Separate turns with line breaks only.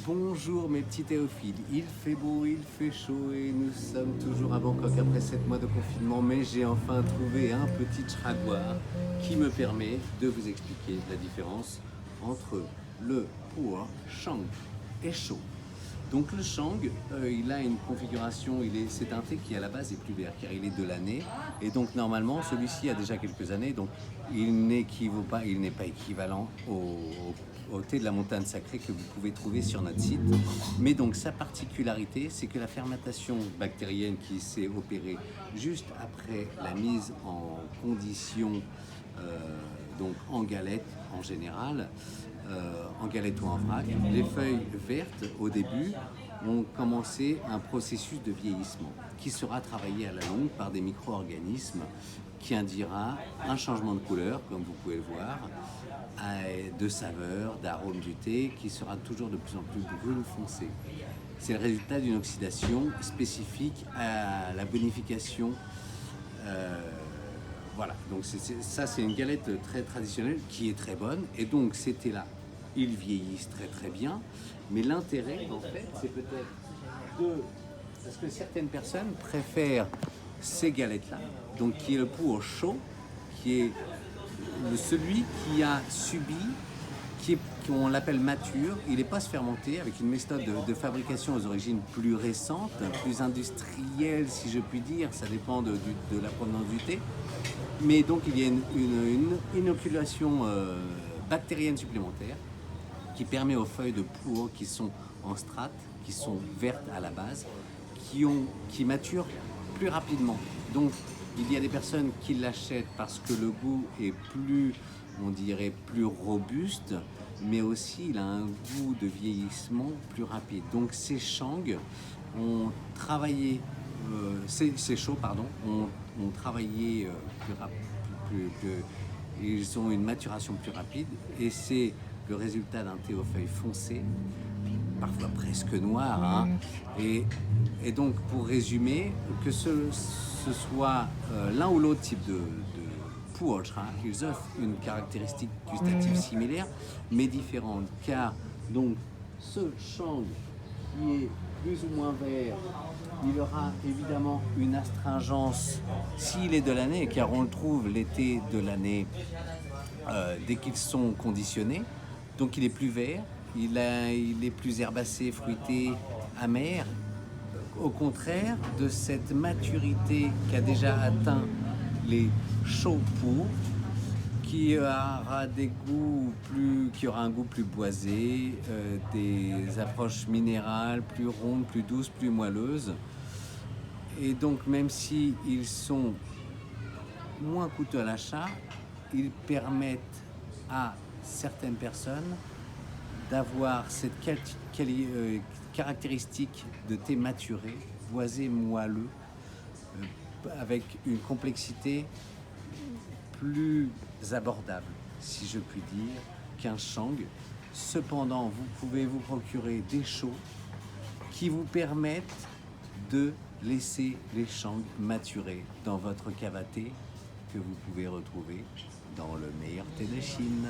Bonjour mes petits théophiles, il fait beau, il fait chaud et nous sommes toujours à Bangkok après 7 mois de confinement, mais j'ai enfin trouvé un petit tragouar qui me permet de vous expliquer la différence entre le pu'er, chang et chaud. Donc le chang, il a une configuration, c'est un thé qui à la base est plus vert car il est de l'année et donc normalement celui-ci a déjà quelques années, donc il n'est pas équivalent au thé de la montagne sacrée que vous pouvez trouver sur notre site. Mais donc sa particularité, c'est que la fermentation bactérienne qui s'est opérée juste après la mise en condition, donc en galette en général, en galette ou en vrac, les feuilles vertes au début ont commencé un processus de vieillissement qui sera travaillé à la longue par des micro-organismes qui induira un changement de couleur, comme vous pouvez le voir, de saveur, d'arôme du thé, qui sera toujours de plus en plus brune foncé. C'est le résultat d'une oxydation spécifique à la bonification. Voilà, donc ça c'est une galette très traditionnelle qui est très bonne, et donc ces thés-là, ils vieillissent très très bien, mais l'intérêt en fait c'est peut-être parce que certaines personnes préfèrent ces galettes-là, donc qui est le pu'er chaud, qui est celui qui a subi, qu'on l'appelle mature, il n'est pas fermenté, avec une méthode de fabrication aux origines plus récentes, plus industrielle si je puis dire, ça dépend de la provenance du thé. Mais donc il y a une inoculation bactérienne supplémentaire qui permet aux feuilles de pu'er qui sont en strates, qui sont vertes à la base, qui maturent plus rapidement. Donc il y a des personnes qui l'achètent parce que le goût est plus, on dirait, plus robuste, mais aussi il a un goût de vieillissement plus rapide. Donc ces changs ont travaillé, ces chauds, pardon, ont travaillé ils ont une maturation plus rapide et c'est le résultat d'un thé aux feuilles foncées, parfois presque noir, hein. Et donc pour résumer, que ce soit l'un ou l'autre type de pu'er cha, ils offrent une caractéristique gustative similaire mais différente, car donc ce chang qui est plus ou moins vert, il aura évidemment une astringence s'il est de l'année, car on le trouve l'été de l'année dès qu'ils sont conditionnés. Donc il est plus vert, il est plus herbacé, fruité, amer, au contraire de cette maturité qu'a déjà atteint les chauds pu'er, qui aura un goût plus boisé, des approches minérales plus rondes, plus douces, plus moelleuses. Et donc même si ils sont moins coûteux à l'achat, ils permettent à certaines personnes d'avoir cette caractéristique de thé maturé, boisé, moelleux, avec une complexité plus abordable, si je puis dire, qu'un chang. Cependant, vous pouvez vous procurer des chauds qui vous permettent de laisser les changs maturer dans votre cave à thé, que vous pouvez retrouver dans le meilleur thé de Chine.